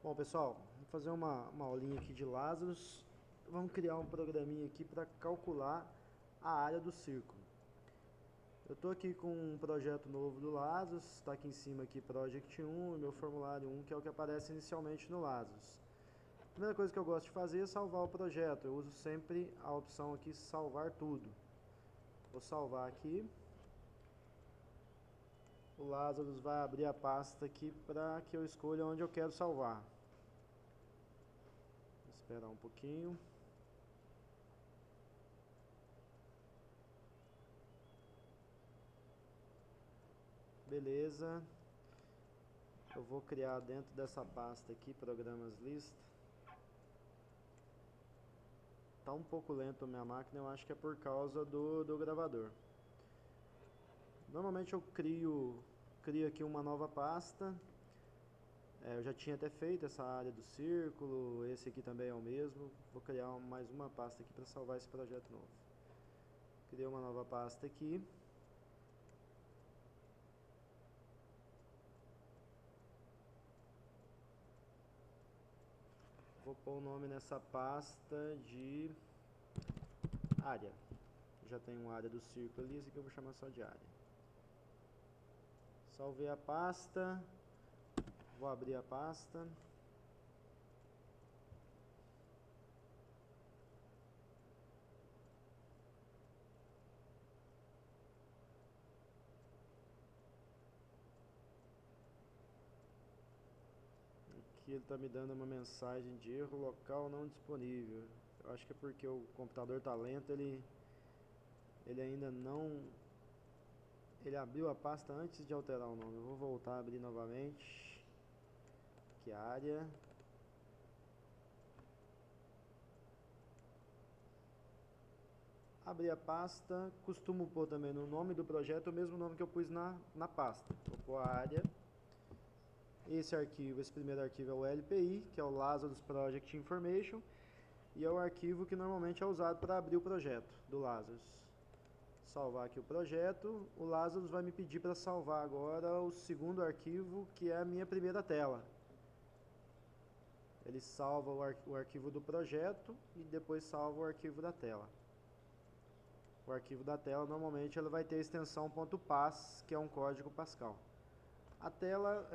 Bom, pessoal, vamos fazer uma aulinha aqui de Lazarus. Vamos criar um programinha aqui para calcular a área do círculo. Eu estou aqui com um projeto novo do Lazarus, está aqui em cima aqui Project 1 e meu formulário 1, que é o que aparece inicialmente no Lazarus. A primeira coisa que eu gosto de fazer é salvar o projeto. Eu uso sempre a opção aqui salvar tudo. Vou salvar aqui. O Lazarus vai abrir a pasta aqui para que eu escolha onde eu quero salvar. Vou esperar um pouquinho. Beleza. Eu vou criar dentro dessa pasta aqui, programas lista. Tá um pouco lento a minha máquina, eu acho que é por causa do gravador. Normalmente eu crio aqui uma nova pasta. Eu já tinha até feito essa área do círculo, esse aqui também é o mesmo. Vou criar mais uma pasta aqui para salvar esse projeto novo. Criei uma nova pasta aqui. Vou pôr o nome nessa pasta de área. Já tem uma área do círculo ali, esse aqui eu vou chamar só de área. Salvei a pasta. Vou abrir a pasta. Aqui ele está me dando uma mensagem de erro local não disponível. Eu acho que é porque o computador está lento, ele ainda não... Ele abriu a pasta antes de alterar o nome. Eu vou voltar a abrir novamente. Aqui a área. Abri a pasta. Costumo pôr também no nome do projeto o mesmo nome que eu pus na pasta. Vou pôr a área. Esse arquivo, esse primeiro arquivo é o LPI, que é o Lazarus Project Information, e é o arquivo que normalmente é usado para abrir o projeto do Lazarus. Salvar aqui o projeto. O Lazarus vai me pedir para salvar agora o segundo arquivo, que é a minha primeira tela. Ele salva o arquivo do projeto e depois salva o arquivo da tela. O arquivo da tela normalmente ele vai ter a extensão .pas, que é um código Pascal. A tela,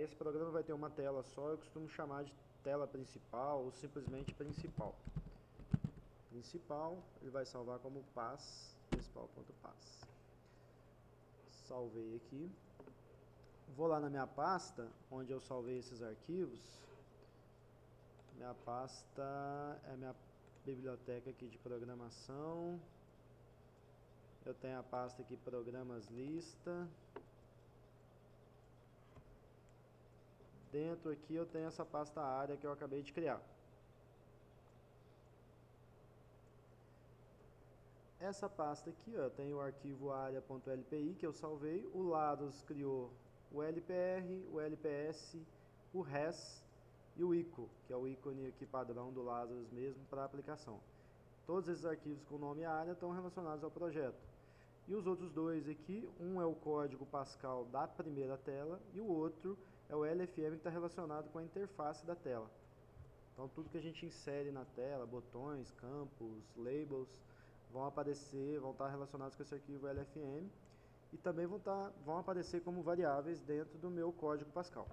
esse programa vai ter uma tela só, eu costumo chamar de tela principal ou simplesmente principal. Principal, ele vai salvar como pas, principal.pas. Salvei aqui. Vou lá na minha pasta, onde eu salvei esses arquivos. Minha pasta é minha biblioteca aqui de programação. Eu tenho a pasta aqui programas lista. Dentro aqui eu tenho essa pasta área que eu acabei de criar. Essa pasta aqui, ó, tem o arquivo área.lpi que eu salvei. O Lazarus criou o LPR, o LPS, o res e o ICO, que é o ícone aqui padrão do Lazarus mesmo para aplicação. Todos esses arquivos com nome área estão relacionados ao projeto. E os outros dois aqui, um é o código Pascal da primeira tela e o outro é o LFM que está relacionado com a interface da tela. Então tudo que a gente insere na tela, botões, campos, labels, vão aparecer, vão estar relacionados com esse arquivo LFM e também vão aparecer como variáveis dentro do meu código Pascal.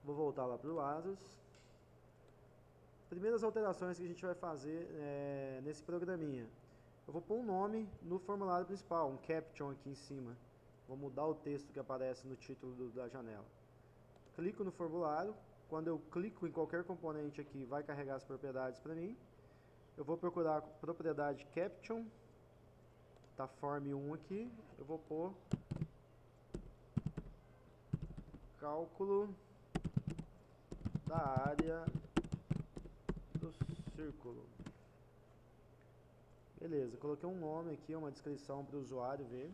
Vou voltar lá para o Lazarus. Primeiras alterações que a gente vai fazer nesse programinha. Eu vou pôr um nome no formulário principal, um caption aqui em cima. Vou mudar o texto que aparece no título da janela. Clico no formulário. Quando eu clico em qualquer componente aqui, vai carregar as propriedades para mim. Eu vou procurar a propriedade caption. Tá form 1 aqui. Eu vou pôr cálculo da área do círculo. Beleza, coloquei um nome aqui, uma descrição para o usuário ver.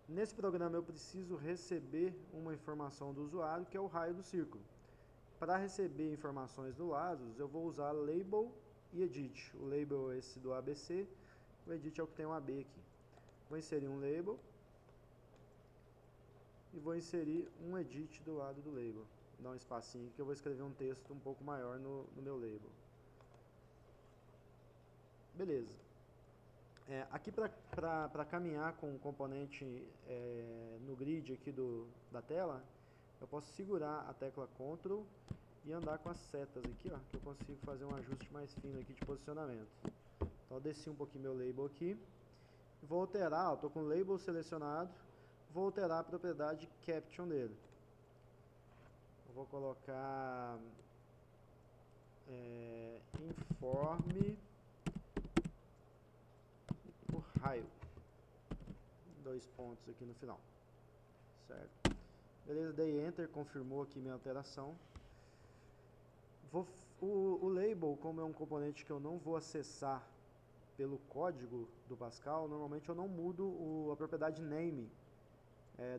Nesse programa eu preciso receber uma informação do usuário, que é o raio do círculo. Para receber informações do Lazarus, eu vou usar label e edit. O label é esse do ABC, o edit é o que tem um AB aqui. Vou inserir um label e vou inserir um edit do lado do label. dar um espacinho aqui que eu vou escrever um texto um pouco maior no meu label. Beleza. Aqui para caminhar com o componente no grid aqui da tela, eu posso segurar a tecla Ctrl e andar com as setas aqui, ó, que eu consigo fazer um ajuste mais fino aqui de posicionamento. Então eu desci um pouquinho meu label aqui, vou alterar, estou com o label selecionado, vou alterar a propriedade caption dele. Eu vou colocar informe por raio, 2 pontos aqui no final, certo? Beleza, dei Enter, confirmou aqui minha alteração. O label, como é um componente que eu não vou acessar pelo código do Pascal, normalmente eu não mudo a propriedade name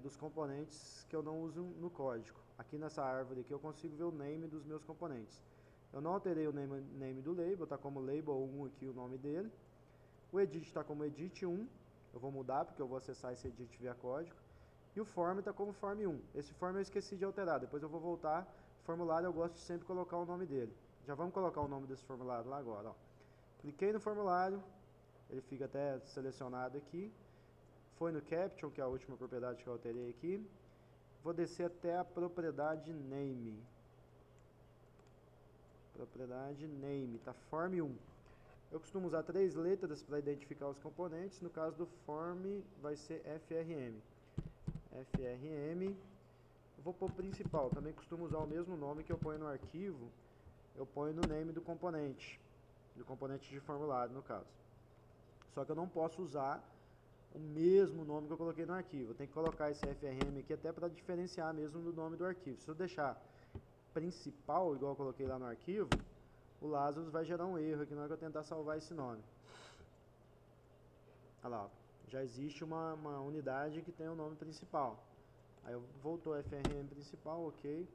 dos componentes que eu não uso no código. Aqui nessa árvore aqui eu consigo ver o name dos meus componentes. Eu não alterei o name do label, está como label 1 aqui o nome dele. O edit está como edit 1, eu vou mudar porque eu vou acessar esse edit via código. E o form está como form 1. Esse form eu esqueci de alterar, depois eu vou voltar. Formulário eu gosto de sempre colocar o nome dele. Já vamos colocar o nome desse formulário lá agora, ó. Cliquei no formulário, ele fica até selecionado aqui. Foi no caption, que é a última propriedade que eu alterei aqui. Vou descer até a propriedade name. Propriedade name, tá form 1. Eu costumo usar 3 letras para identificar os componentes. No caso do form vai ser FRM. FRM. Vou pôr principal. Também costumo usar o mesmo nome que eu ponho no arquivo. Eu ponho no name do componente de formulário no caso. Só que eu não posso usar o mesmo nome que eu coloquei no arquivo. Eu tenho que colocar esse FRM aqui até para diferenciar mesmo do nome do arquivo. Se eu deixar principal, igual eu coloquei lá no arquivo, o Lazarus vai gerar um erro aqui na hora que eu tentar salvar esse nome. Olha lá, já existe uma unidade que tem o nome principal. Aí voltou a FRM principal, ok.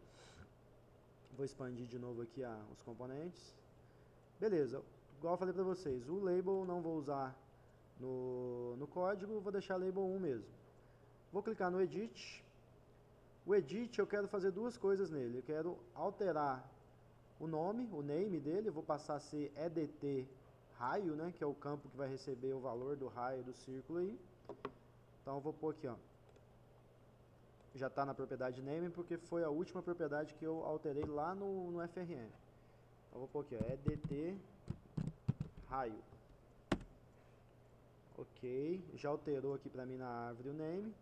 Vou expandir de novo aqui os componentes. Beleza, igual eu falei para vocês, o label não vou usar no código, vou deixar label 1 mesmo. Vou clicar no edit. O edit eu quero fazer duas coisas nele. Eu quero alterar o name dele, eu vou passar a ser edt raio, né, que é o campo que vai receber o valor do raio do círculo aí. Então eu vou pôr aqui, ó. Já está na propriedade name porque foi a última propriedade que eu alterei lá no FRM. Então vou pôr aqui, ó, edt raio. Ok, já alterou aqui para mim na árvore o name.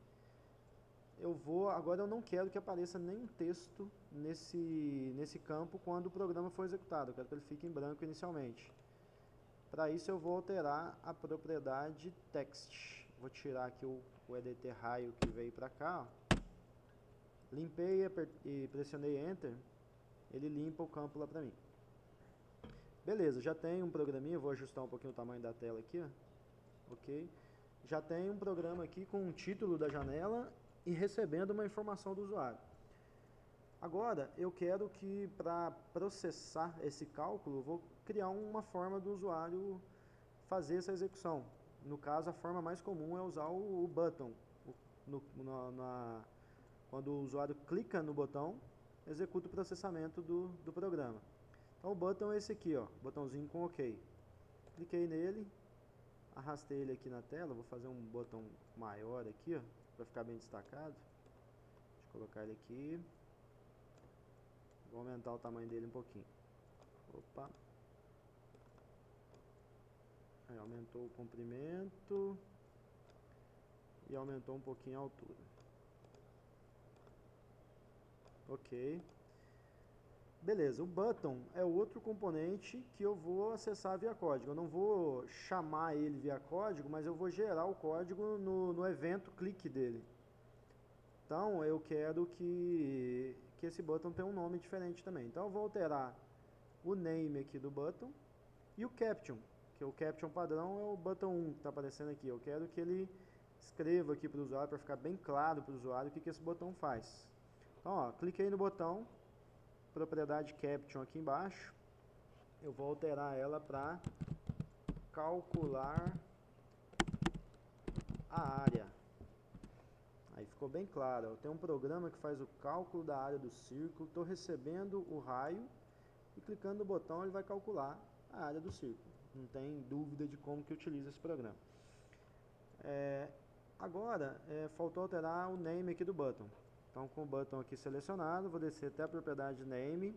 Agora eu não quero que apareça nenhum texto nesse campo quando o programa for executado. Eu quero que ele fique em branco inicialmente. Para isso eu vou alterar a propriedade text. Vou tirar aqui o edt raio que veio para cá, ó. Limpei e pressionei Enter, ele limpa o campo lá para mim. Beleza, já tem um programinha, vou ajustar um pouquinho o tamanho da tela aqui, ó. Ok. Já tem um programa aqui com o título da janela e recebendo uma informação do usuário. Agora, eu quero que para processar esse cálculo, eu vou criar uma forma do usuário fazer essa execução. No caso, a forma mais comum é usar o button. Quando o usuário clica no botão, executa o processamento do programa. Então o button é esse aqui, ó, botãozinho com OK. Cliquei nele, arrastei ele aqui na tela, vou fazer um botão maior aqui, ó, para ficar bem destacado. Deixa eu colocar ele aqui. Vou aumentar o tamanho dele um pouquinho. Opa. Aí aumentou o comprimento e aumentou um pouquinho a altura. Ok. Beleza, o button é outro componente que eu vou acessar via código. Eu não vou chamar ele via código, mas eu vou gerar o código no evento clique dele. Então eu quero que esse button tenha um nome diferente também. Então eu vou alterar o name aqui do button e o caption, que o caption padrão é o button 1 que está aparecendo aqui. Eu quero que ele escreva aqui para o usuário, para ficar bem claro para o usuário o que esse botão faz. Então, ó, cliquei no botão, propriedade caption aqui embaixo, eu vou alterar ela para calcular a área. Aí ficou bem claro. Eu tenho um programa que faz o cálculo da área do círculo, estou recebendo o raio e clicando no botão ele vai calcular a área do círculo. Não tem dúvida de como que utiliza esse programa. Agora, faltou alterar o name aqui do button. Então, com o button aqui selecionado, vou descer até a propriedade name,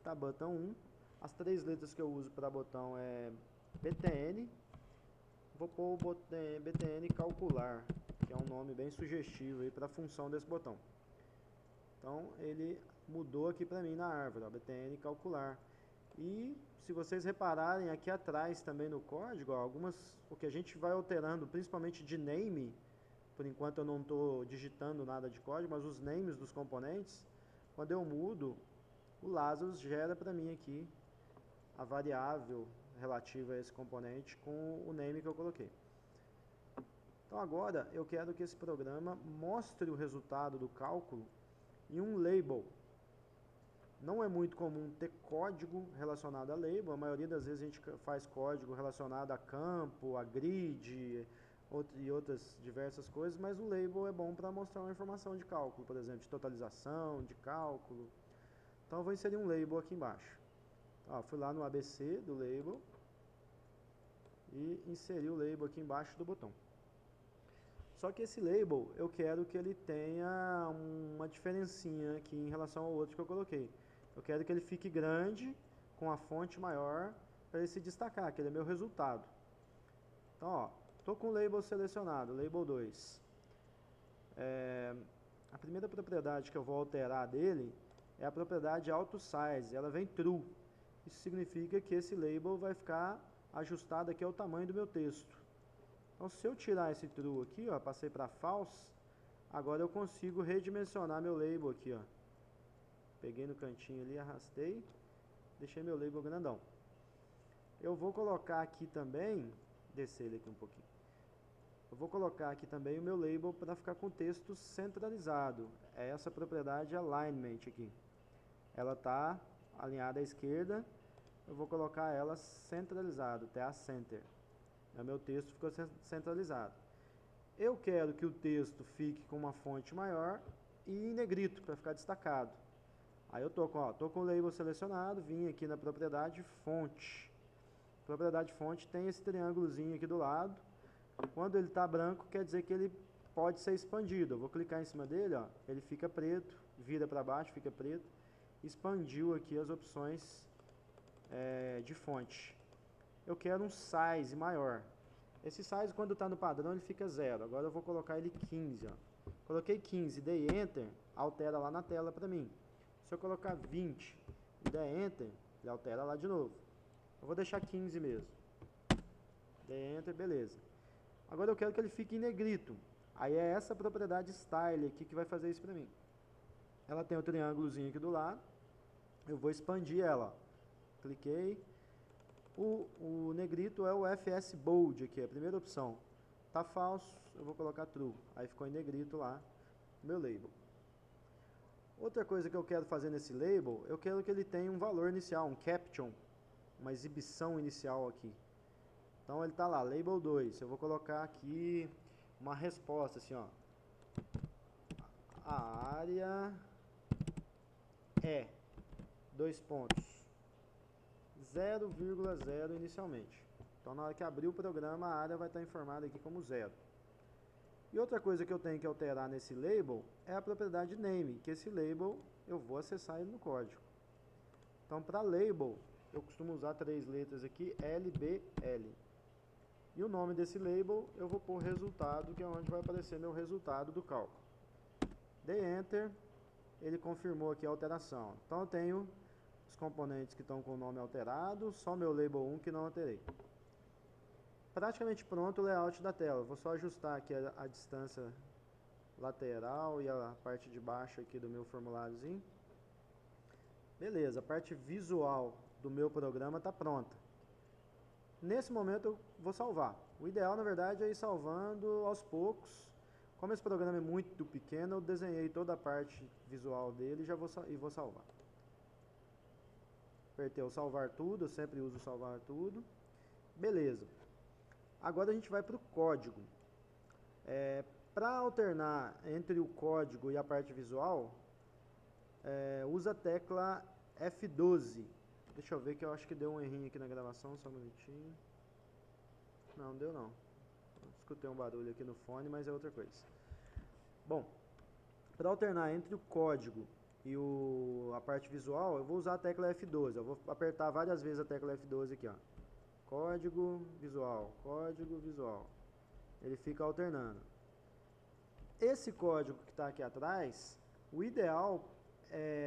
tá, button 1. As 3 letras que eu uso para botão é btn. Vou pôr o btn calcular, que é um nome bem sugestivo aí para a função desse botão. Então, ele mudou aqui para mim na árvore, ó, btn calcular. E se vocês repararem aqui atrás também no código, ó, o que a gente vai alterando, principalmente de name, por enquanto eu não estou digitando nada de código, mas os names dos componentes, quando eu mudo, o Lazarus gera para mim aqui a variável relativa a esse componente com o name que eu coloquei. Então agora eu quero que esse programa mostre o resultado do cálculo em um label. Não é muito comum ter código relacionado a label, a maioria das vezes a gente faz código relacionado a campo, a grid e outras diversas coisas, mas o label é bom para mostrar uma informação de cálculo, por exemplo, de totalização, de cálculo. Então eu vou inserir um label aqui embaixo. Ó, fui lá no ABC do label e inseri o label aqui embaixo do botão. Só que esse label eu quero que ele tenha uma diferencinha aqui em relação ao outro que eu coloquei. Eu quero que ele fique grande, com a fonte maior, para ele se destacar, que ele é meu resultado. Então, ó, estou com o label selecionado, label 2. A primeira propriedade que eu vou alterar dele é a propriedade AutoSize, ela vem true. Isso significa que esse label vai ficar ajustado aqui ao tamanho do meu texto. Então, se eu tirar esse true aqui, ó, passei para false, agora eu consigo redimensionar meu label aqui, ó. Peguei no cantinho ali, arrastei, deixei meu label grandão. Eu vou colocar aqui também, descer ele aqui um pouquinho. Eu vou colocar aqui também o meu label para ficar com o texto centralizado. É essa propriedade alignment aqui. Ela está alinhada à esquerda, eu vou colocar ela centralizado, TA center. O meu texto ficou centralizado. Eu quero que o texto fique com uma fonte maior e em negrito, para ficar destacado. Aí eu tô com o label selecionado, vim aqui na propriedade fonte. A propriedade fonte tem esse triângulozinho aqui do lado. Quando ele está branco, quer dizer que ele pode ser expandido. Eu vou clicar em cima dele, ó, ele fica preto, vira para baixo, fica preto. Expandiu aqui as opções de fonte. Eu quero um size maior. Esse size, quando está no padrão, ele fica 0. Agora eu vou colocar ele 15. Ó. Coloquei 15, dei Enter, altera lá na tela para mim. Se eu colocar 20 e der Enter, ele altera lá de novo. Eu vou deixar 15 mesmo. Dei Enter, beleza. Agora eu quero que ele fique em negrito. Aí é essa propriedade Style aqui que vai fazer isso para mim. Ela tem o triângulozinho aqui do lado. Eu vou expandir ela. Ó. Cliquei. O negrito é o FS Bold aqui, a primeira opção. Tá falso, eu vou colocar True. Aí ficou em negrito lá, meu label. Outra coisa que eu quero fazer nesse label, eu quero que ele tenha um valor inicial, um caption, uma exibição inicial aqui. Então ele tá lá, label 2. Eu vou colocar aqui uma resposta assim, ó. A área é 2 pontos. 0,0 inicialmente. Então na hora que abrir o programa a área vai estar informada aqui como 0. E outra coisa que eu tenho que alterar nesse label é a propriedade name, que esse label eu vou acessar ele no código. Então para label eu costumo usar 3 letras aqui, LBL. E o nome desse label eu vou pôr resultado, que é onde vai aparecer meu resultado do cálculo. Dei Enter, ele confirmou aqui a alteração. Então eu tenho os componentes que estão com o nome alterado, só meu label 1 que não alterei. Praticamente pronto o layout da tela. Vou só ajustar aqui a distância lateral e a parte de baixo aqui do meu formuláriozinho. Beleza, a parte visual do meu programa está pronta. Nesse momento eu vou salvar. O ideal, na verdade, é ir salvando aos poucos. Como esse programa é muito pequeno, eu desenhei toda a parte visual dele e vou salvar. Apertei o salvar tudo, eu sempre uso salvar tudo. Beleza. Agora a gente vai para o código. Para alternar entre o código e a parte visual, usa a tecla F12. Deixa eu ver que eu acho que deu um errinho aqui na gravação, só um minutinho. Não deu não. Escutei um barulho aqui no fone, mas é outra coisa. Bom, para alternar entre o código e a parte visual, eu vou usar a tecla F12. Eu vou apertar várias vezes a tecla F12 aqui, ó. Código, visual, código, visual. Ele fica alternando. Esse código que está aqui atrás, o ideal,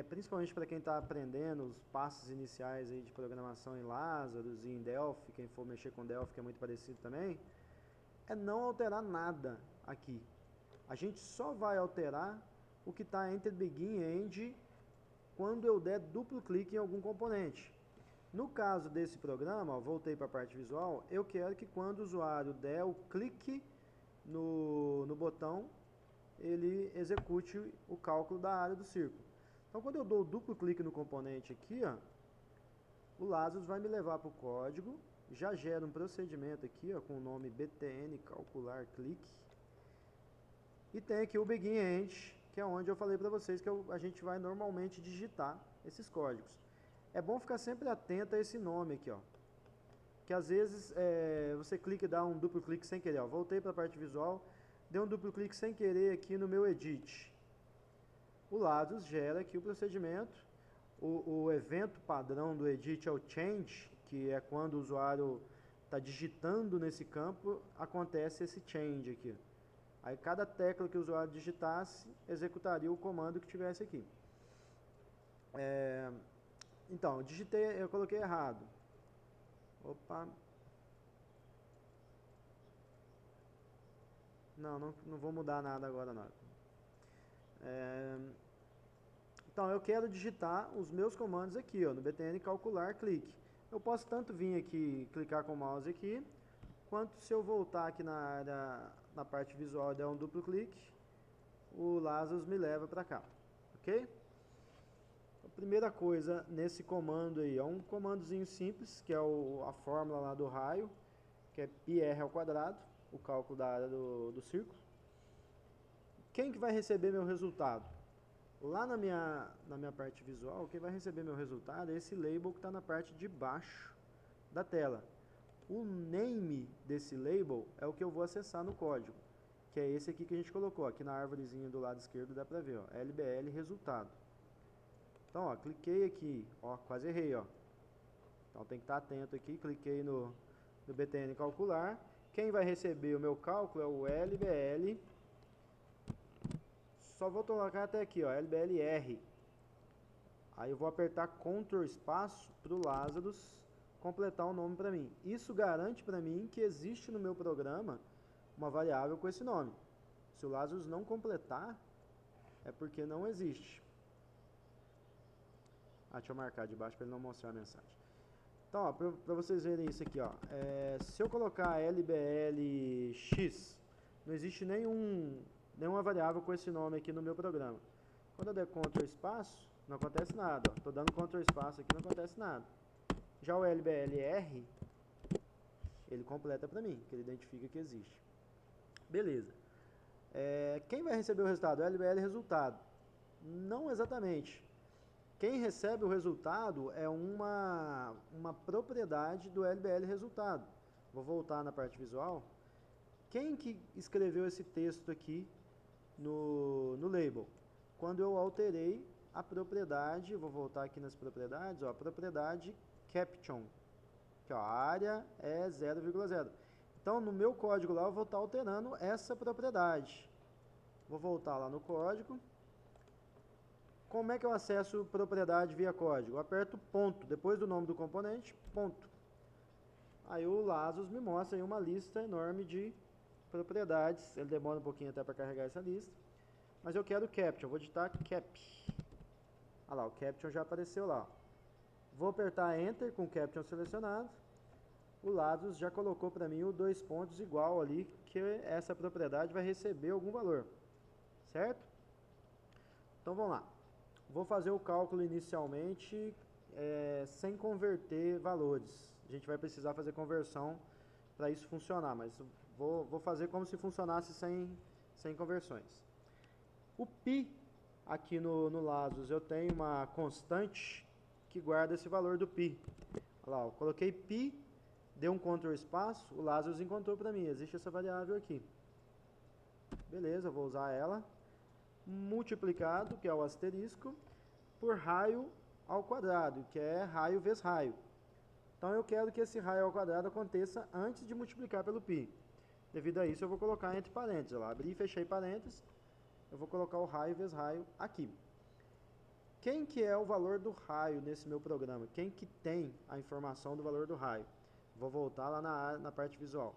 principalmente para quem está aprendendo os passos iniciais aí de programação em Lazarus e em Delphi, quem for mexer com Delphi, que é muito parecido também, é não alterar nada aqui. A gente só vai alterar o que está entre begin e end quando eu der duplo clique em algum componente. No caso desse programa, ó, voltei para a parte visual, eu quero que quando o usuário der o clique no botão, ele execute o cálculo da área do círculo. Então, quando eu dou duplo clique no componente aqui, ó, o Lazarus vai me levar para o código, já gera um procedimento aqui, ó, com o nome btn calcular clique, e tem aqui o begin end, que é onde eu falei para vocês que a gente vai normalmente digitar esses códigos. É bom ficar sempre atento a esse nome aqui, ó, que às vezes você clica e dá um duplo clique sem querer. Ó, voltei para a parte visual, dei um duplo clique sem querer aqui no meu edit. O Lazarus gera aqui o procedimento. O evento padrão do edit é o change, que é quando o usuário está digitando nesse campo, acontece esse change aqui. Aí cada tecla que o usuário digitasse, executaria o comando que tivesse aqui. Então, eu coloquei errado. Opa. Não vou mudar nada agora não. Então, eu quero digitar os meus comandos aqui, ó, no btn calcular clique. Eu posso tanto vir aqui, clicar com o mouse aqui, quanto se eu voltar aqui na parte visual e der um duplo clique, o Lazarus me leva para cá, ok? A primeira coisa nesse comando aí, é um comandozinho simples, que é a fórmula lá do raio, que é πr ao quadrado, o cálculo da área do círculo. Quem que vai receber meu resultado? Lá na minha parte visual, quem vai receber meu resultado é esse label que está na parte de baixo da tela. O name desse label é o que eu vou acessar no código, que é esse aqui que a gente colocou. Aqui na árvorezinha do lado esquerdo dá pra ver, ó, LBL resultado. Então, ó, cliquei aqui, ó, quase errei, ó. Então tem que estar atento aqui, cliquei no btn calcular. Quem vai receber o meu cálculo é o LBL. Só vou colocar até aqui, ó, LBLR. Aí eu vou apertar Ctrl espaço para o Lazarus completar o nome para mim. Isso garante para mim que existe no meu programa uma variável com esse nome. Se o Lazarus não completar, é porque não existe. Deixa eu marcar de baixo para ele não mostrar a mensagem. Então, para vocês verem isso aqui, ó, se eu colocar LBLX, não existe nenhuma variável com esse nome aqui no meu programa. Quando eu der Ctrl espaço, não acontece nada. Estou dando Ctrl espaço aqui, não acontece nada. Já o LBLR, ele completa para mim, que ele identifica que existe. Beleza. Quem vai receber o resultado? O LBL resultado. Não exatamente. Quem recebe o resultado é uma propriedade do LBL resultado. Vou voltar na parte visual. Quem que escreveu esse texto aqui no label? Quando eu alterei a propriedade, vou voltar aqui nas propriedades, ó, a propriedade caption, que ó, a área é 0,0. Então, no meu código lá, eu vou estar alterando essa propriedade. Vou voltar lá no código. Como é que eu acesso propriedade via código? Eu aperto ponto, depois do nome do componente, ponto. Aí o Lazarus me mostra aí uma lista enorme de propriedades. Ele demora um pouquinho até para carregar essa lista. Mas eu quero caption, vou digitar cap. Olha lá, o caption já apareceu lá. Vou apertar Enter com o caption selecionado. O Lazarus já colocou para mim o 2 pontos igual ali, que essa propriedade vai receber algum valor. Certo? Então vamos lá. Vou fazer o cálculo inicialmente sem converter valores. A gente vai precisar fazer conversão para isso funcionar, mas vou fazer como se funcionasse sem conversões. O π, aqui no Lazarus, eu tenho uma constante que guarda esse valor do π. Olha lá, eu coloquei π, deu um Ctrl espaço, o Lazarus encontrou para mim, existe essa variável aqui. Beleza, eu vou usar ela. Multiplicado, que é o asterisco, por raio ao quadrado, que é raio vezes raio. Então eu quero que esse raio ao quadrado aconteça antes de multiplicar pelo π. Devido a isso eu vou colocar entre parênteses. Lá, abri e fechei parênteses, eu vou colocar o raio vezes raio aqui. Quem que é o valor do raio nesse meu programa? Quem que tem a informação do valor do raio? Vou voltar lá na parte visual.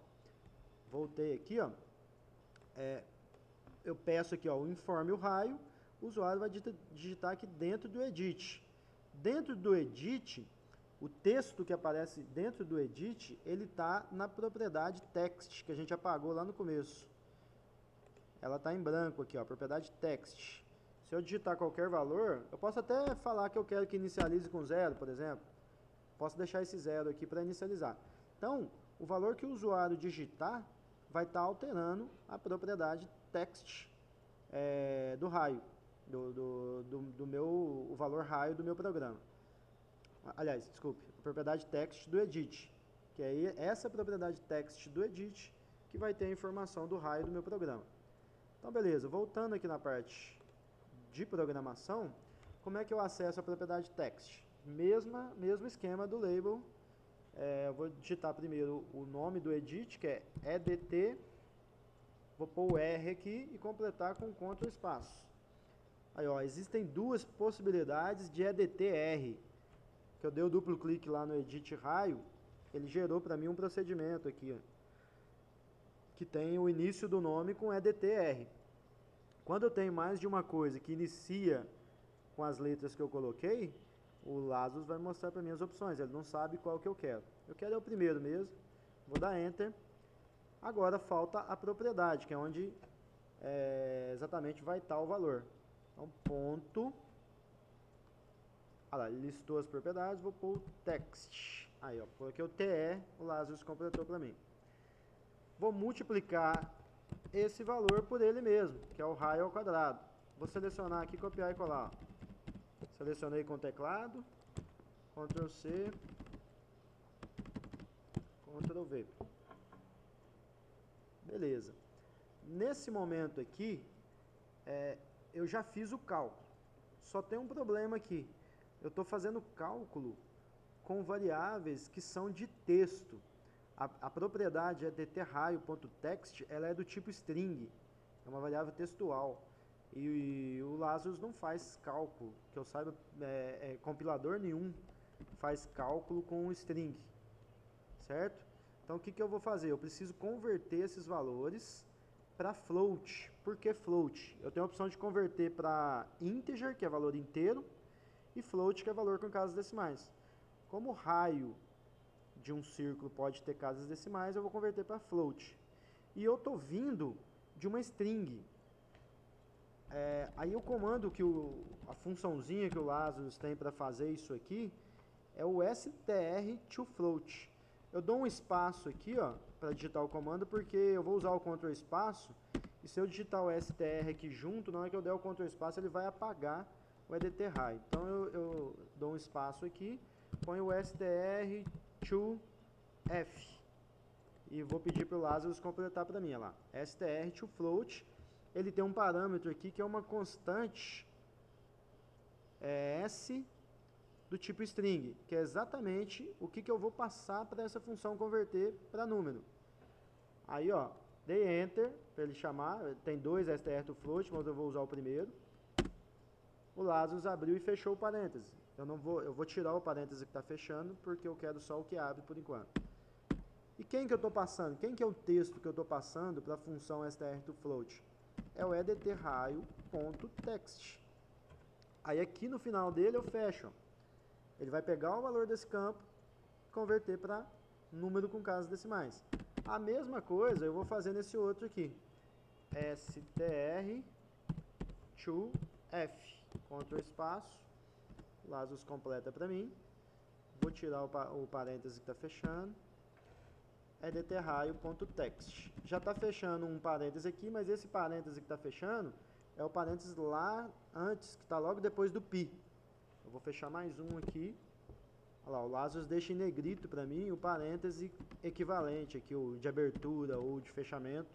Voltei aqui, ó. Eu peço aqui, ó, informe o raio, o usuário vai digitar aqui dentro do edit. Dentro do edit, o texto que aparece dentro do edit, ele está na propriedade text, que a gente apagou lá no começo. Ela está em branco aqui, ó, propriedade text. Se eu digitar qualquer valor, eu posso até falar que eu quero que inicialize com 0, por exemplo. Posso deixar esse 0 aqui para inicializar. Então, o valor que o usuário digitar vai estar alterando a propriedade text do raio, o valor raio do meu programa. Aliás, desculpe, a propriedade text do edit, que é essa propriedade text do edit que vai ter a informação do raio do meu programa. Então, beleza, voltando aqui na parte de programação, como é que eu acesso a propriedade text? Mesmo esquema do label. Eu vou digitar primeiro o nome do edit, que é edt, vou pôr o R aqui e completar com Ctrl espaço. Aí, ó, existem duas possibilidades de edtr, que eu dei o duplo clique lá no edit raio, ele gerou para mim um procedimento aqui, ó, que tem o início do nome com edtr. Quando eu tenho mais de uma coisa que inicia com as letras que eu coloquei, o Lazarus vai mostrar para mim as opções, ele não sabe qual que eu quero. Eu quero é o primeiro mesmo, vou dar Enter. Agora falta a propriedade, que é onde exatamente vai estar o valor. Então, ponto. Olha lá, listou as propriedades, vou pôr o text. Aí, ó, coloquei o TE, o Lazarus completou para mim. Vou multiplicar esse valor por ele mesmo, que é o raio ao quadrado. Vou selecionar aqui, copiar e colar. Selecionei com o teclado, Ctrl C, Ctrl V. Beleza. Nesse momento aqui, eu já fiz o cálculo. Só tem um problema aqui. Eu estou fazendo cálculo com variáveis que são de texto. A propriedade edtRaio.text, ela é do tipo string. É uma variável textual. E o Lazarus não faz cálculo. Que eu saiba, compilador nenhum faz cálculo com string. Certo? Então, o que eu vou fazer? Eu preciso converter esses valores para float. Por que float? Eu tenho a opção de converter para integer, que é valor inteiro, e float, que é valor com casas decimais. Como o raio de um círculo pode ter casas decimais, eu vou converter para float. E eu estou vindo de uma string. Aí o comando a funçãozinha que o Lazarus tem para fazer isso aqui é o str to float. Eu dou um espaço aqui, ó, para digitar o comando, porque eu vou usar o Ctrl espaço, e se eu digitar o str aqui junto, na hora que eu der o Ctrl espaço, ele vai apagar o edtRaio. Então eu dou um espaço aqui, ponho o str to f, e vou pedir para o Lazarus completar para mim, olha lá, str to float. Ele tem um parâmetro aqui que é uma constante s do tipo string, que é exatamente o que eu vou passar para essa função converter para número. Aí, ó, dei Enter para ele chamar, tem dois str to float, mas eu vou usar o primeiro. O Lazarus abriu e fechou o parêntese. Eu vou tirar o parêntese que está fechando, porque eu quero só o que abre por enquanto. E quem que eu estou passando? Quem que é o texto que eu estou passando para a função str to float? É o edtRaio.text. Aí aqui no final dele eu fecho. Ele vai pegar o valor desse campo e converter para número com casas decimais. A mesma coisa eu vou fazer nesse outro aqui. str to f. Ctrl espaço. Lazarus completa para mim. Vou tirar o parêntese que está fechando. edtRaio.text. Já está fechando um parêntese aqui, mas esse parêntese que está fechando é o parênteses lá antes, que está logo depois do pi. Eu vou fechar mais um aqui. Olha lá, o Lazarus deixa em negrito para mim o parêntese equivalente aqui, o de abertura ou de fechamento,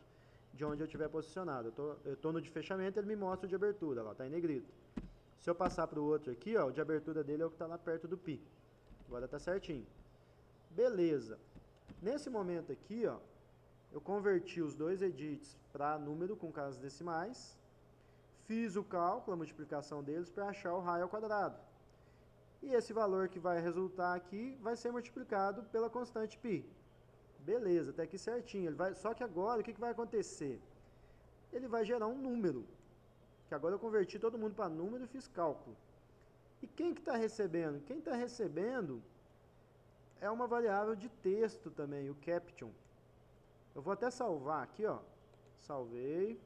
de onde eu estiver posicionado. Eu estou no de fechamento, ele me mostra o de abertura, lá está em negrito. Se eu passar para o outro aqui, ó, o de abertura dele é o que está lá perto do pi. Agora está certinho. Beleza. Nesse momento aqui, ó, eu converti os dois edits para número com casas decimais, fiz o cálculo, a multiplicação deles, para achar o raio ao quadrado. E esse valor que vai resultar aqui vai ser multiplicado pela constante π. Beleza, até aqui certinho. Só que agora, o que vai acontecer? Ele vai gerar um número. Que agora eu converti todo mundo para número e fiz cálculo. E quem que está recebendo? Quem está recebendo é uma variável de texto também, o caption. Eu vou até salvar aqui, ó. Salvei.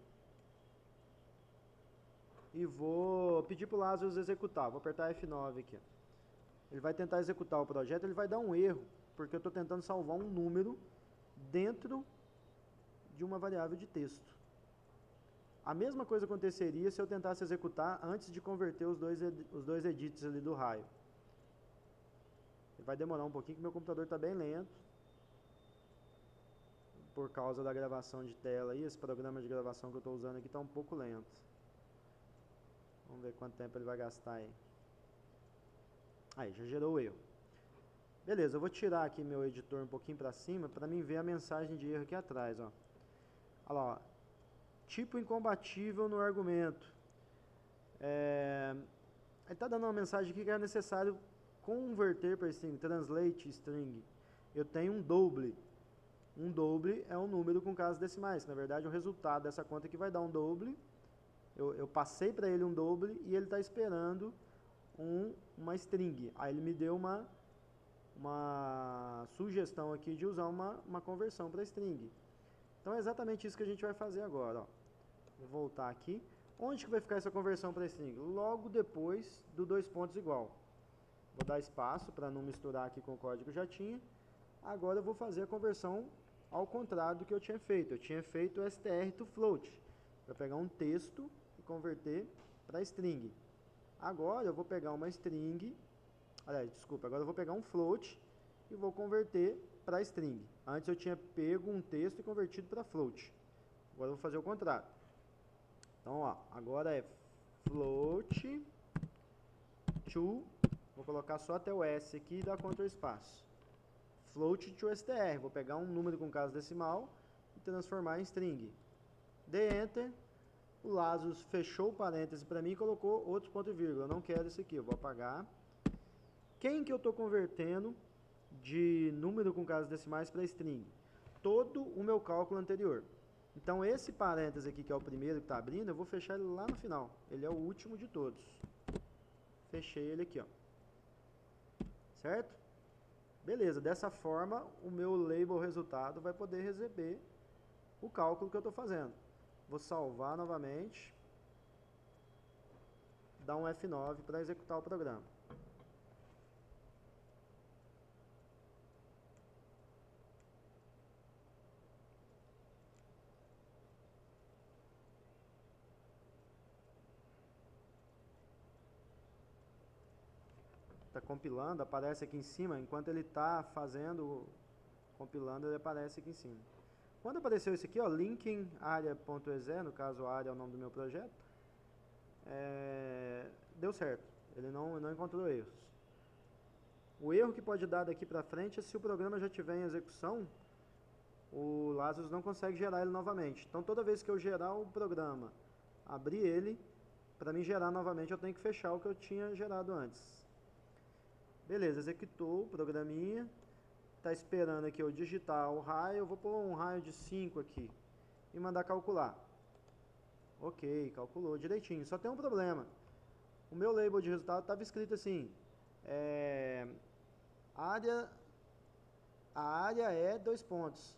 E vou pedir para o Lazarus executar. Vou apertar F9 aqui. Ele vai tentar executar o projeto, ele vai dar um erro, porque eu estou tentando salvar um número dentro de uma variável de texto. A mesma coisa aconteceria se eu tentasse executar antes de converter os dois edits ali do raio. Vai demorar um pouquinho, que meu computador está bem lento. Por causa da gravação de tela aí, esse programa de gravação que eu estou usando aqui está um pouco lento. Vamos ver quanto tempo ele vai gastar aí. Aí, já gerou o erro. Beleza, eu vou tirar aqui meu editor um pouquinho para cima para mim ver a mensagem de erro aqui atrás, ó. Olha lá, ó. Tipo incompatível no argumento. Ele está dando uma mensagem aqui que é necessário converter para string, translate string. Eu tenho um double. Um double é um número com casas decimais. Na verdade, o resultado dessa conta aqui vai dar um double. Eu passei para ele um double e ele está esperando uma string. Aí ele me deu uma sugestão aqui de usar uma conversão para string. Então é exatamente isso que a gente vai fazer agora. Ó. Vou voltar aqui. Onde que vai ficar essa conversão para string? Logo depois do dois pontos igual. Vou dar espaço para não misturar aqui com o código que eu já tinha. Agora eu vou fazer a conversão ao contrário do que eu tinha feito. Eu tinha feito str to float. Para pegar um texto e converter para string. Agora eu vou pegar uma string, agora eu vou pegar um float e vou converter para string. Antes eu tinha pego um texto e convertido para float. Agora eu vou fazer o contrário. Então, ó, agora é float to, vou colocar só até o S aqui e dar Ctrl espaço. Float to str, vou pegar um número com casa decimal e transformar em string. Dei Enter. O Lazarus fechou o parêntese para mim e colocou outro ponto e vírgula. Eu não quero esse aqui, eu vou apagar. Quem que eu estou convertendo de número com casas decimais para string? Todo o meu cálculo anterior. Então esse parêntese aqui, que é o primeiro que está abrindo, eu vou fechar ele lá no final. Ele é o último de todos. Fechei ele aqui, ó. Certo? Beleza, dessa forma o meu label resultado vai poder receber o cálculo que eu estou fazendo. Vou salvar novamente, dar um F9 para executar o programa. Está compilando, aparece aqui em cima, enquanto ele está compilando, ele aparece aqui em cima. Quando apareceu isso aqui, ó, linking area.exe, no caso a área é o nome do meu projeto, deu certo, ele não encontrou erros. O erro que pode dar daqui para frente é se o programa já estiver em execução, o Lazarus não consegue gerar ele novamente. Então toda vez que eu gerar o programa, abrir ele, para mim gerar novamente eu tenho que fechar o que eu tinha gerado antes. Beleza, executou o programinha. Está esperando aqui eu digitar o raio. Eu vou pôr um raio de 5 aqui e mandar calcular. Ok, calculou direitinho. Só tem um problema. O meu label de resultado estava escrito assim: a área é 2 pontos.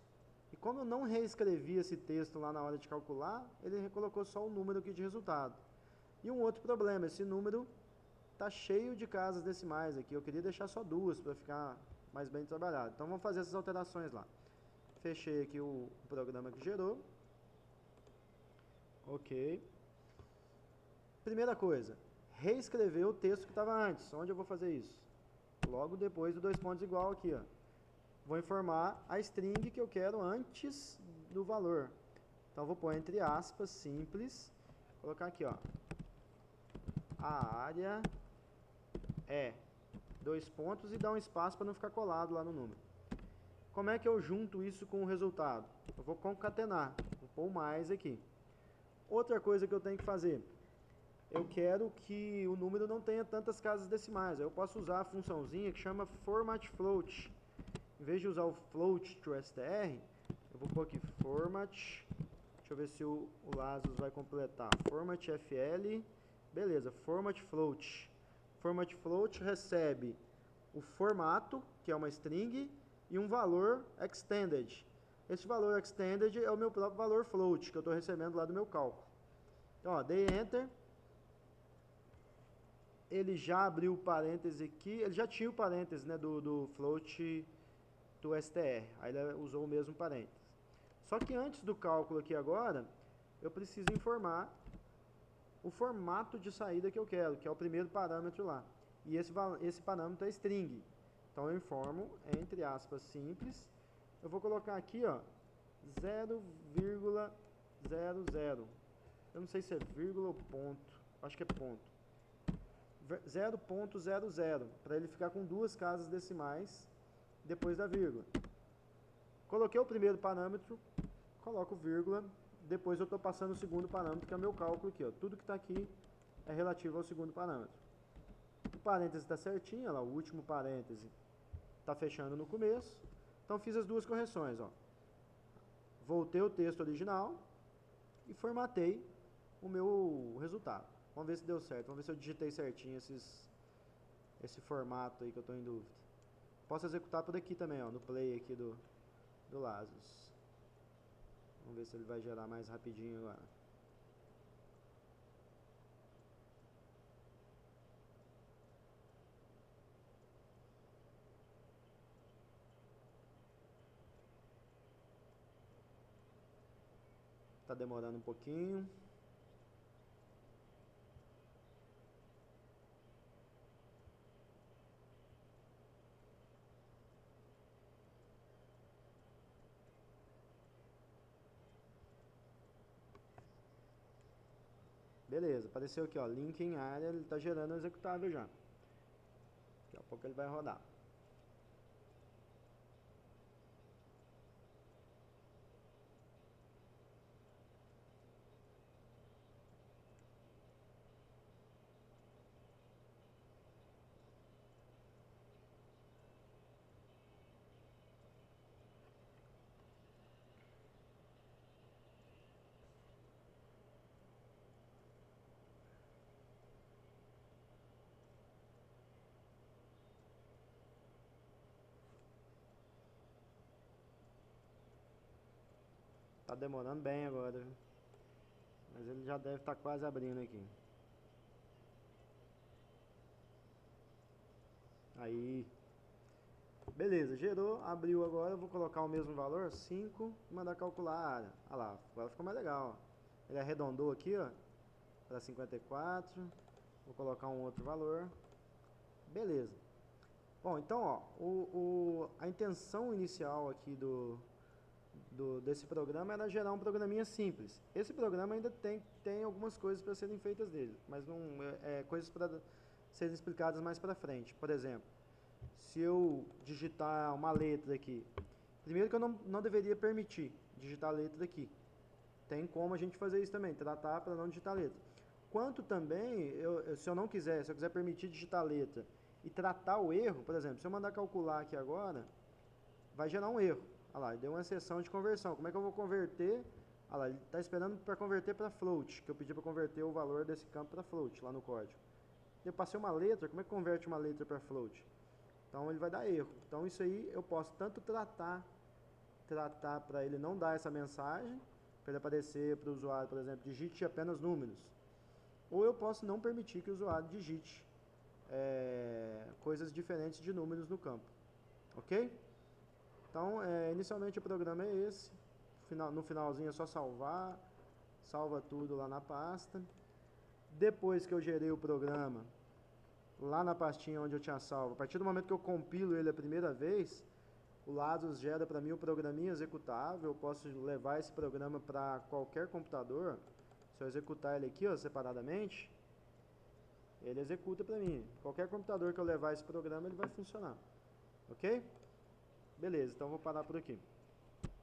E como eu não reescrevi esse texto lá na hora de calcular, ele colocou só o número aqui de resultado. E um outro problema, esse número está cheio de casas decimais aqui. Eu queria deixar só 2 para ficar mais bem trabalhado. Então vamos fazer essas alterações lá. Fechei aqui o programa que gerou. Ok. Primeira coisa, reescrever o texto que estava antes. Onde eu vou fazer isso? Logo depois do dois pontos igual aqui, ó. Vou informar a string que eu quero antes do valor. Então, eu vou pôr entre aspas, simples. Colocar aqui, ó. A área é dois pontos e dar um espaço para não ficar colado lá no número. Como é que eu junto isso com o resultado? Eu vou concatenar. Vou pôr mais aqui. Outra coisa que eu tenho que fazer. Eu quero que o número não tenha tantas casas decimais. Eu posso usar a funçãozinha que chama formatFloat. Em vez de usar o float to str, eu vou pôr aqui format. Deixa eu ver se o Lazarus vai completar. Formatfl. Beleza, formatFloat. FormatFloat recebe o formato, que é uma string, e um valor extended. Esse valor extended é o meu próprio valor float, que eu estou recebendo lá do meu cálculo. Então, ó, dei Enter. Ele já abriu o parêntese aqui. Ele já tinha o parêntese, né, do float do str. Aí ele usou o mesmo parêntese. Só que antes do cálculo aqui agora, eu preciso informar o formato de saída que eu quero, que é o primeiro parâmetro lá. E esse parâmetro é string. Então eu informo, entre aspas, simples. Eu vou colocar aqui, ó, 0,00. Eu não sei se é vírgula ou ponto. Acho que é ponto. 0.00, para ele ficar com duas casas decimais depois da vírgula. Coloquei o primeiro parâmetro, coloco vírgula, depois eu estou passando o segundo parâmetro, que é o meu cálculo aqui, ó. Tudo que está aqui é relativo ao segundo parâmetro. O parêntese está certinho, olha lá, o último parêntese está fechando no começo. Então fiz as duas correções, ó. Voltei o texto original e formatei o meu resultado. Vamos ver se deu certo, vamos ver se eu digitei certinho esse formato aí que eu estou em dúvida. Posso executar por aqui também, ó, no play aqui do Lazarus. Vamos ver se ele vai gerar mais rapidinho agora. Tá demorando um pouquinho. Beleza, apareceu aqui, ó, link em área, ele está gerando o executável já. Daqui a pouco ele vai rodar. Tá demorando bem agora, viu? Mas ele já deve estar quase abrindo aqui. Aí. Beleza, gerou, abriu agora, eu vou colocar o mesmo valor, 5, e mandar calcular a área. Olha lá, agora ficou mais legal, ó. Ele arredondou aqui, ó, para 54. Vou colocar um outro valor. Beleza. Bom, então, ó, a intenção inicial aqui desse programa era gerar um programinha simples. Esse programa ainda tem algumas coisas para serem feitas dele, mas não coisas para serem explicadas mais para frente. Por exemplo, se eu digitar uma letra aqui, primeiro que eu não deveria permitir digitar a letra aqui. Tem como a gente fazer isso também, tratar para não digitar a letra. Quanto também, se eu quiser permitir digitar a letra e tratar o erro, por exemplo, se eu mandar calcular aqui agora, vai gerar um erro. Olha lá, deu uma exceção de conversão. Como é que eu vou converter? Olha lá, ele está esperando para converter para float, que eu pedi para converter o valor desse campo para float lá no código. Eu passei uma letra, como é que converte uma letra para float? Então ele vai dar erro. Então isso aí eu posso tanto tratar para ele não dar essa mensagem, para ele aparecer para o usuário, por exemplo, digite apenas números. Ou eu posso não permitir que o usuário digite coisas diferentes de números no campo. Ok? Então, inicialmente o programa é esse. No finalzinho é só salvar. Salva tudo lá na pasta. Depois que eu gerei o programa, lá na pastinha onde eu tinha salvo, a partir do momento que eu compilo ele a primeira vez, o Lazarus gera para mim o programinha executável. Eu posso levar esse programa para qualquer computador. Se eu executar ele aqui, ó, separadamente, ele executa para mim. Qualquer computador que eu levar esse programa, ele vai funcionar. Ok? Beleza, então vou parar por aqui.